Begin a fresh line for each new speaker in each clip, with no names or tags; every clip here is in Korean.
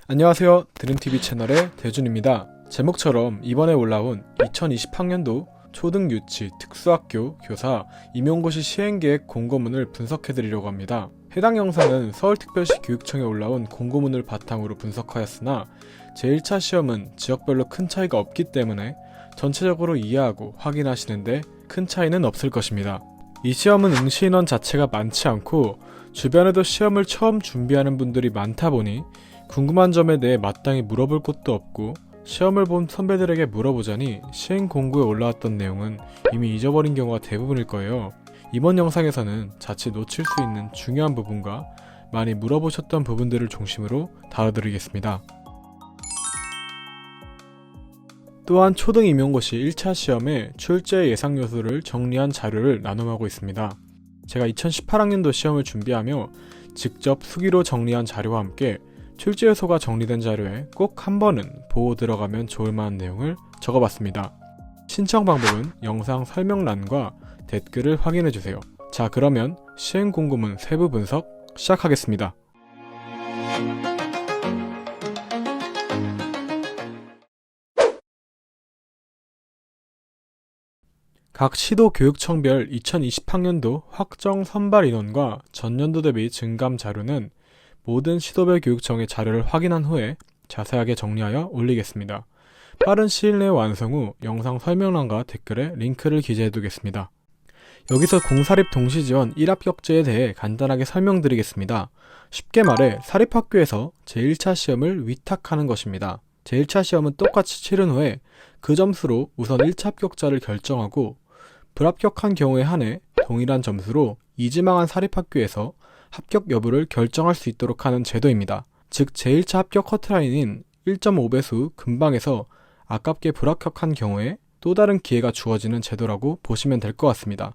안녕하세요. 드림TV 채널의 대준입니다. 제목처럼 이번에 올라온 2020학년도 초등유치 특수학교 교사 임용고시 시행계획 공고문을 분석해드리려고 합니다. 해당 영상은 서울특별시 교육청에 올라온 공고문을 바탕으로 분석하였으나 제1차 시험은 지역별로 큰 차이가 없기 때문에 전체적으로 이해하고 확인하시는데 큰 차이는 없을 것입니다. 이 시험은 응시 인원 자체가 많지 않고 주변에도 시험을 처음 준비하는 분들이 많다 보니 궁금한 점에 대해 마땅히 물어볼 곳도 없고 시험을 본 선배들에게 물어보자니 시행 공고에 올라왔던 내용은 이미 잊어버린 경우가 대부분일 거예요. 이번 영상에서는 자칫 놓칠 수 있는 중요한 부분과 많이 물어보셨던 부분들을 중심으로 다뤄드리겠습니다. 또한 초등 임용고시 1차 시험의 출제 예상 요소를 정리한 자료를 나눔하고 있습니다. 제가 2018학년도 시험을 준비하며 직접 수기로 정리한 자료와 함께 출제 요소가 정리된 자료에 꼭 한 번은 보고 들어가면 좋을 만한 내용을 적어봤습니다. 신청 방법은 영상 설명란과 댓글을 확인해주세요. 자, 그러면 시행 공고문 세부 분석 시작하겠습니다. 각 시도 교육청별 2020학년도 확정 선발 인원과 전년도 대비 증감 자료는 모든 시도별 교육청의 자료를 확인한 후에 자세하게 정리하여 올리겠습니다. 빠른 시일 내에 완성 후 영상 설명란과 댓글에 링크를 기재해 두겠습니다. 여기서 공사립 동시지원 1합격제에 대해 간단하게 설명드리겠습니다. 쉽게 말해 사립학교에서 제1차 시험을 위탁하는 것입니다. 제1차 시험은 똑같이 치른 후에 그 점수로 우선 1차 합격자를 결정하고 불합격한 경우에 한해 동일한 점수로 이지망한 사립학교에서 합격 여부를 결정할 수 있도록 하는 제도입니다. 즉 제1차 합격 커트라인인 1.5배수 근방에서 아깝게 불합격한 경우에 또 다른 기회가 주어지는 제도라고 보시면 될 것 같습니다.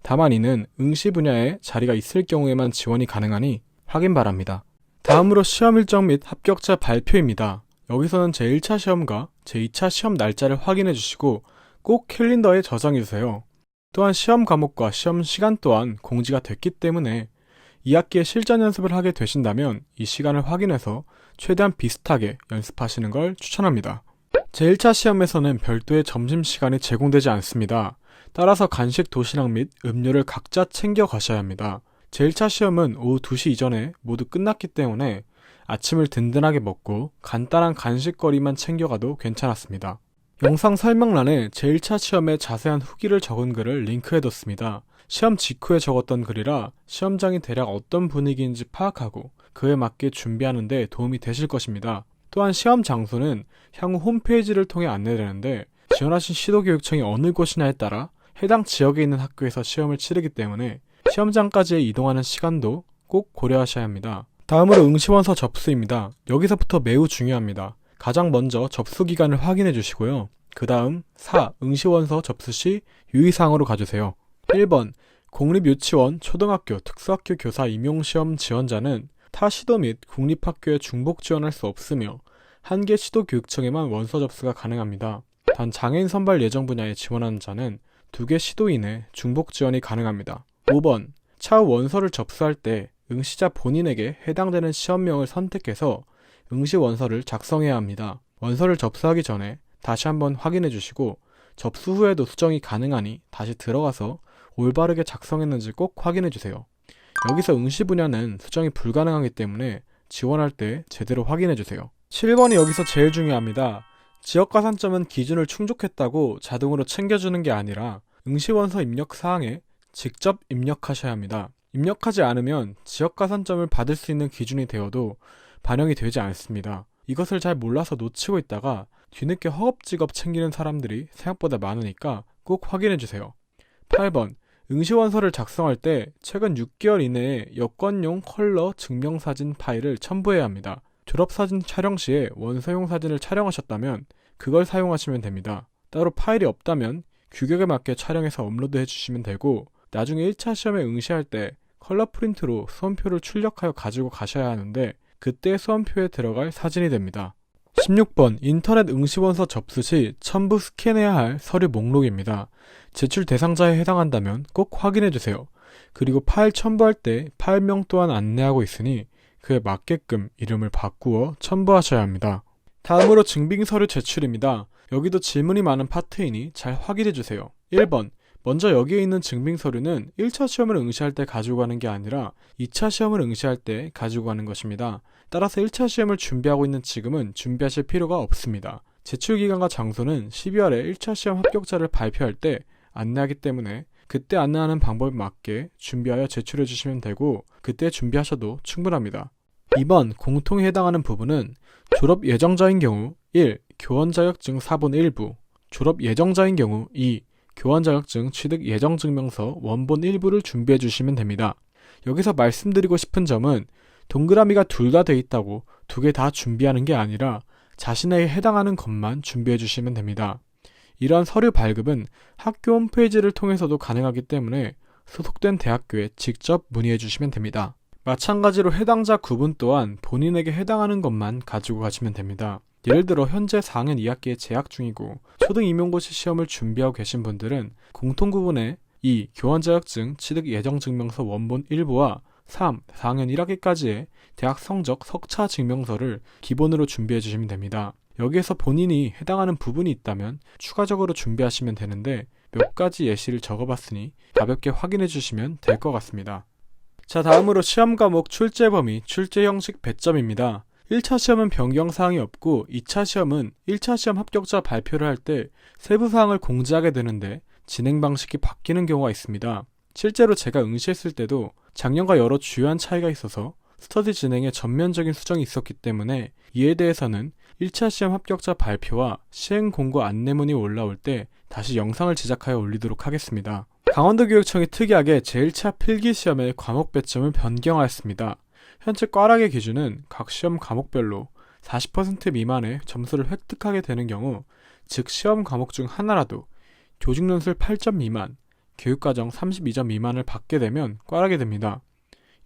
다만 이는 응시 분야에 자리가 있을 경우에만 지원이 가능하니 확인 바랍니다. 다음으로 시험 일정 및 합격자 발표입니다. 여기서는 제1차 시험과 제2차 시험 날짜를 확인해 주시고 꼭 캘린더에 저장해 주세요. 또한 시험 과목과 시험 시간 또한 공지가 됐기 때문에 2학기에 실전 연습을 하게 되신다면 이 시간을 확인해서 최대한 비슷하게 연습하시는 걸 추천합니다. 제1차 시험에서는 별도의 점심시간이 제공되지 않습니다. 따라서 간식, 도시락 및 음료를 각자 챙겨 가셔야 합니다. 제1차 시험은 오후 2시 이전에 모두 끝났기 때문에 아침을 든든하게 먹고 간단한 간식거리만 챙겨가도 괜찮았습니다. 영상 설명란에 제1차 시험의 자세한 후기를 적은 글을 링크해뒀습니다. 시험 직후에 적었던 글이라 시험장이 대략 어떤 분위기인지 파악하고 그에 맞게 준비하는 데 도움이 되실 것입니다. 또한 시험 장소는 향후 홈페이지를 통해 안내되는데 지원하신 시도교육청이 어느 곳이냐에 따라 해당 지역에 있는 학교에서 시험을 치르기 때문에 시험장까지 이동하는 시간도 꼭 고려하셔야 합니다. 다음으로 응시원서 접수입니다. 여기서부터 매우 중요합니다. 가장 먼저 접수 기간을 확인해 주시고요. 그 다음 4. 응시원서 접수 시 유의사항으로 가주세요. 1번 공립유치원, 초등학교, 특수학교 교사 임용시험 지원자는 타 시도 및 국립학교에 중복 지원할 수 없으며 한 개 시도교육청에만 원서 접수가 가능합니다. 단 장애인 선발 예정 분야에 지원하는 자는 2개 시도 이내 중복 지원이 가능합니다. 5번 차후 원서를 접수할 때 응시자 본인에게 해당되는 시험명을 선택해서 응시 원서를 작성해야 합니다. 원서를 접수하기 전에 다시 한번 확인해 주시고 접수 후에도 수정이 가능하니 다시 들어가서 올바르게 작성했는지 꼭 확인해 주세요. 여기서 응시 분야는 수정이 불가능하기 때문에 지원할 때 제대로 확인해 주세요. 7번이 여기서 제일 중요합니다. 지역 가산점은 기준을 충족했다고 자동으로 챙겨주는 게 아니라 응시원서 입력 사항에 직접 입력하셔야 합니다. 입력하지 않으면 지역 가산점을 받을 수 있는 기준이 되어도 반영이 되지 않습니다. 이것을 잘 몰라서 놓치고 있다가 뒤늦게 허겁지겁 챙기는 사람들이 생각보다 많으니까 꼭 확인해 주세요. 8번 응시원서를 작성할 때 최근 6개월 이내에 여권용 컬러 증명사진 파일을 첨부해야 합니다. 졸업사진 촬영 시에 원서용 사진을 촬영하셨다면 그걸 사용하시면 됩니다. 따로 파일이 없다면 규격에 맞게 촬영해서 업로드 해주시면 되고 나중에 1차 시험에 응시할 때 컬러 프린트로 수험표를 출력하여 가지고 가셔야 하는데 그때 수험표에 들어갈 사진이 됩니다. 16번 인터넷 응시원서 접수 시 첨부 스캔해야 할 서류 목록입니다. 제출 대상자에 해당한다면 꼭 확인해주세요. 그리고 파일 첨부할 때 파일명 또한 안내하고 있으니 그에 맞게끔 이름을 바꾸어 첨부하셔야 합니다. 다음으로 증빙서류 제출입니다. 여기도 질문이 많은 파트이니 잘 확인해주세요. 1번. 먼저 여기에 있는 증빙서류는 1차 시험을 응시할 때 가지고 가는 게 아니라 2차 시험을 응시할 때 가지고 가는 것입니다. 따라서 1차 시험을 준비하고 있는 지금은 준비하실 필요가 없습니다. 제출기간과 장소는 12월에 1차 시험 합격자를 발표할 때 안내하기 때문에 그때 안내하는 방법에 맞게 준비하여 제출해 주시면 되고 그때 준비하셔도 충분합니다. 2번 공통에 해당하는 부분은 졸업 예정자인 경우 1. 교원 자격증 사본 일부, 졸업 예정자인 경우 2. 교원 자격증 취득 예정 증명서 원본 일부를 준비해 주시면 됩니다. 여기서 말씀드리고 싶은 점은 동그라미가 둘 다 돼 있다고 두 개 다 준비하는 게 아니라 자신에게 해당하는 것만 준비해 주시면 됩니다. 이러한 서류 발급은 학교 홈페이지를 통해서도 가능하기 때문에 소속된 대학교에 직접 문의해 주시면 됩니다. 마찬가지로 해당자 구분 또한 본인에게 해당하는 것만 가지고 가시면 됩니다. 예를 들어 현재 4학년 2학기에 재학 중이고 초등 임용고시 시험을 준비하고 계신 분들은 공통구분에 2. 교원 자격증 취득 예정 증명서 원본 일부와 3. 4학년 1학기까지의 대학 성적 석차 증명서를 기본으로 준비해 주시면 됩니다. 여기에서 본인이 해당하는 부분이 있다면 추가적으로 준비하시면 되는데 몇 가지 예시를 적어봤으니 가볍게 확인해 주시면 될 것 같습니다. 자, 다음으로 시험 과목 출제 범위, 출제 형식 배점입니다. 1차 시험은 변경사항이 없고 2차 시험은 1차 시험 합격자 발표를 할 때 세부사항을 공지하게 되는데 진행 방식이 바뀌는 경우가 있습니다. 실제로 제가 응시했을 때도 작년과 여러 주요한 차이가 있어서 스터디 진행에 전면적인 수정이 있었기 때문에 이에 대해서는 1차 시험 합격자 발표와 시행 공고 안내문이 올라올 때 다시 영상을 제작하여 올리도록 하겠습니다. 강원도교육청이 특이하게 제1차 필기시험의 과목 배점을 변경하였습니다. 현재 과락의 기준은 각 시험 과목별로 40% 미만의 점수를 획득하게 되는 경우, 즉 시험 과목 중 하나라도 조직논술 8점 미만, 교육과정 32점 미만을 받게 되면 과락이 됩니다.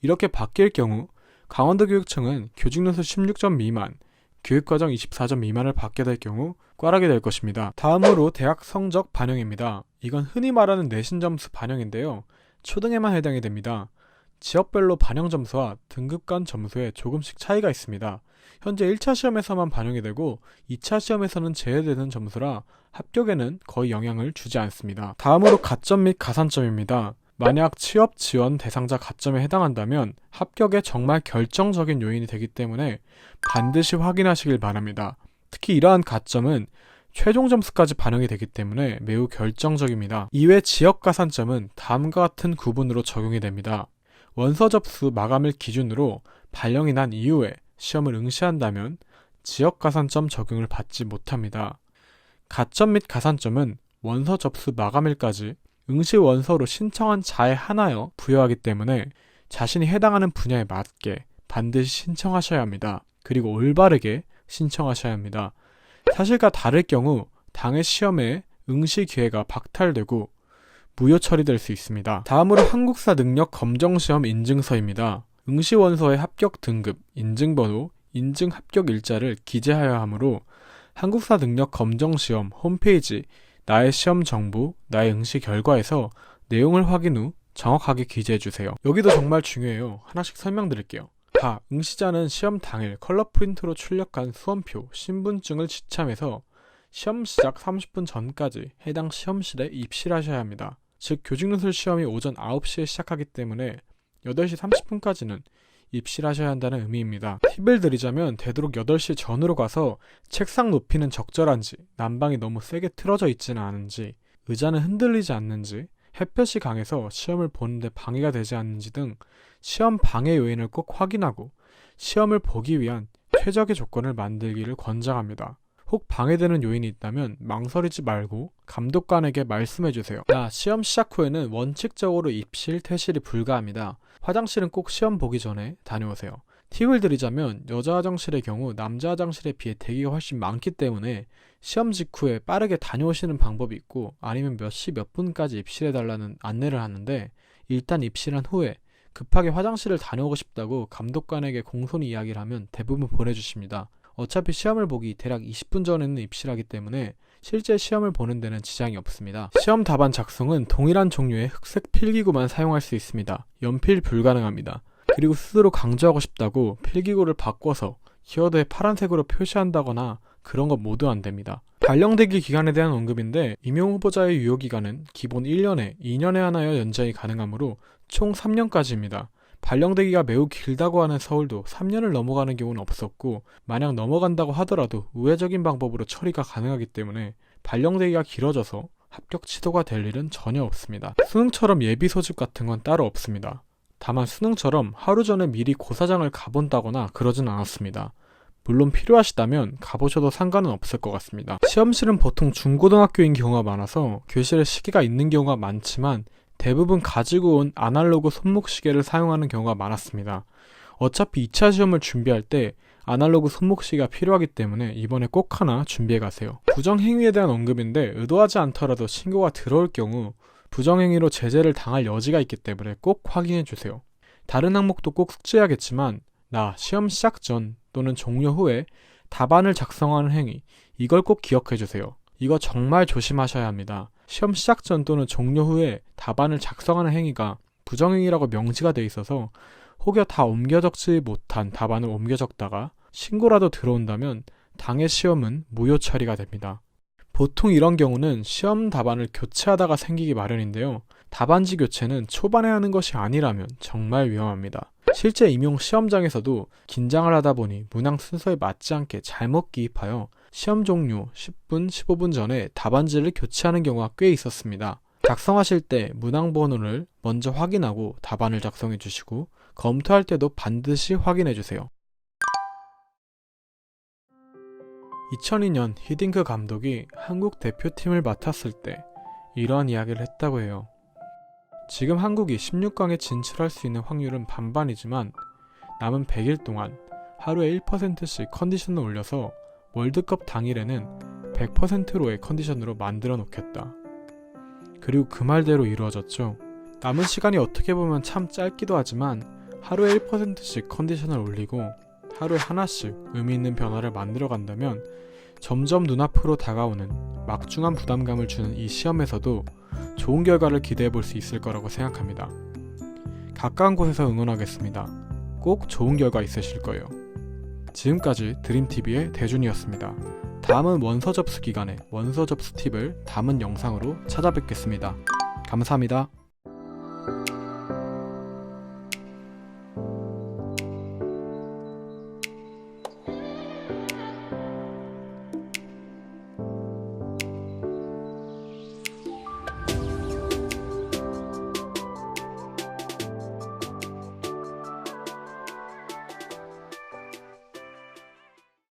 이렇게 바뀔 경우 강원도교육청은 교직논술 16점 미만, 교육과정 24점 미만을 받게 될 경우 과락이 될 것입니다. 다음으로 대학 성적 반영입니다. 이건 흔히 말하는 내신 점수 반영인데요. 초등에만 해당이 됩니다. 지역별로 반영 점수와 등급 간 점수에 조금씩 차이가 있습니다. 현재 1차 시험에서만 반영이 되고 2차 시험에서는 제외되는 점수라 합격에는 거의 영향을 주지 않습니다. 다음으로 가점 및 가산점입니다. 만약 취업 지원 대상자 가점에 해당한다면 합격에 정말 결정적인 요인이 되기 때문에 반드시 확인하시길 바랍니다. 특히 이러한 가점은 최종 점수까지 반영이 되기 때문에 매우 결정적입니다. 이외 지역 가산점은 다음과 같은 구분으로 적용이 됩니다. 원서 접수 마감일 기준으로 발령이 난 이후에 시험을 응시한다면 지역 가산점 적용을 받지 못합니다. 가점 및 가산점은 원서 접수 마감일까지 응시 원서로 신청한 자에 한하여 부여하기 때문에 자신이 해당하는 분야에 맞게 반드시 신청하셔야 합니다. 그리고 올바르게 신청하셔야 합니다. 사실과 다를 경우 당해 시험에 응시 기회가 박탈되고 무효 처리될 수 있습니다. 다음으로 한국사 능력 검정시험 인증서입니다. 응시 원서의 합격 등급, 인증번호, 인증 합격 일자를 기재하여야 하므로 한국사 능력 검정시험 홈페이지 나의 시험 정보, 나의 응시 결과에서 내용을 확인 후 정확하게 기재해주세요. 여기도 정말 중요해요. 하나씩 설명드릴게요. 응시자는 시험 당일 컬러 프린트로 출력한 수험표, 신분증을 지참해서 시험 시작 30분 전까지 해당 시험실에 입실하셔야 합니다. 즉 교직논술 시험이 오전 9시에 시작하기 때문에 8시 30분까지는 입실하셔야 한다는 의미입니다. 팁을 드리자면 되도록 8시 전으로 가서 책상 높이는 적절한지, 난방이 너무 세게 틀어져 있지는 않은지, 의자는 흔들리지 않는지, 햇볕이 강해서 시험을 보는데 방해가 되지 않는지 등 시험 방해 요인을 꼭 확인하고 시험을 보기 위한 최적의 조건을 만들기를 권장합니다. 혹 방해되는 요인이 있다면 망설이지 말고 감독관에게 말씀해주세요. 시험 시작 후에는 원칙적으로 입실, 퇴실이 불가합니다. 화장실은 꼭 시험 보기 전에 다녀오세요. 팁을 드리자면 여자 화장실의 경우 남자 화장실에 비해 대기가 훨씬 많기 때문에 시험 직후에 빠르게 다녀오시는 방법이 있고 아니면 몇 시 몇 분까지 입실해달라는 안내를 하는데 일단 입실한 후에 급하게 화장실을 다녀오고 싶다고 감독관에게 공손히 이야기를 하면 대부분 보내주십니다. 어차피 시험을 보기 대략 20분 전에는 입실하기 때문에 실제 시험을 보는 데는 지장이 없습니다. 시험 답안 작성은 동일한 종류의 흑색 필기구만 사용할 수 있습니다. 연필 불가능합니다. 그리고 스스로 강조하고 싶다고 필기구를 바꿔서 키워드에 파란색으로 표시한다거나 그런 것 모두 안 됩니다. 발령대기 기간에 대한 언급인데 임용 후보자의 유효기간은 기본 1년에 2년에 하나여 연장이 가능하므로 총 3년까지입니다. 발령대기가 매우 길다고 하는 서울도 3년을 넘어가는 경우는 없었고 만약 넘어간다고 하더라도 우회적인 방법으로 처리가 가능하기 때문에 발령대기가 길어져서 합격 취소가 될 일은 전혀 없습니다. 수능처럼 예비 소집 같은 건 따로 없습니다. 다만 수능처럼 하루 전에 미리 고사장을 가본다거나 그러진 않았습니다. 물론 필요하시다면 가보셔도 상관은 없을 것 같습니다. 시험실은 보통 중고등학교인 경우가 많아서 교실에 시계가 있는 경우가 많지만 대부분 가지고 온 아날로그 손목시계를 사용하는 경우가 많았습니다. 어차피 2차 시험을 준비할 때 아날로그 손목시계가 필요하기 때문에 이번에 꼭 하나 준비해 가세요. 부정행위에 대한 언급인데 의도하지 않더라도 신고가 들어올 경우 부정행위로 제재를 당할 여지가 있기 때문에 꼭 확인해 주세요. 다른 항목도 꼭 숙지해야겠지만 나 시험 시작 전 또는 종료 후에 답안을 작성하는 행위, 이걸 꼭 기억해 주세요. 이거 정말 조심하셔야 합니다. 시험 시작 전 또는 종료 후에 답안을 작성하는 행위가 부정행위라고 명시가 돼 있어서 혹여 다 옮겨 적지 못한 답안을 옮겨 적다가 신고라도 들어온다면 당해 시험은 무효 처리가 됩니다. 보통 이런 경우는 시험 답안을 교체하다가 생기기 마련인데요. 답안지 교체는 초반에 하는 것이 아니라면 정말 위험합니다. 실제 임용 시험장에서도 긴장을 하다 보니 문항 순서에 맞지 않게 잘못 기입하여 시험 종료 10분, 15분 전에 답안지를 교체하는 경우가 꽤 있었습니다. 작성하실 때 문항 번호를 먼저 확인하고 답안을 작성해 주시고 검토할 때도 반드시 확인해 주세요. 2002년 히딩크 감독이 한국 대표팀을 맡았을 때 이러한 이야기를 했다고 해요. 지금 한국이 16강에 진출할 수 있는 확률은 반반이지만 남은 100일 동안 하루에 1%씩 컨디션을 올려서 월드컵 당일에는 100%로의 컨디션으로 만들어 놓겠다. 그리고 그 말대로 이루어졌죠. 남은 시간이 어떻게 보면 참 짧기도 하지만 하루에 1%씩 컨디션을 올리고 하루에 하나씩 의미 있는 변화를 만들어 간다면 점점 눈앞으로 다가오는 막중한 부담감을 주는 이 시험에서도 좋은 결과를 기대해 볼 수 있을 거라고 생각합니다. 가까운 곳에서 응원하겠습니다. 꼭 좋은 결과 있으실 거예요. 지금까지 드림TV의 대준이었습니다. 다음은 원서 접수 기간에 원서 접수 팁을 담은 영상으로 찾아뵙겠습니다. 감사합니다.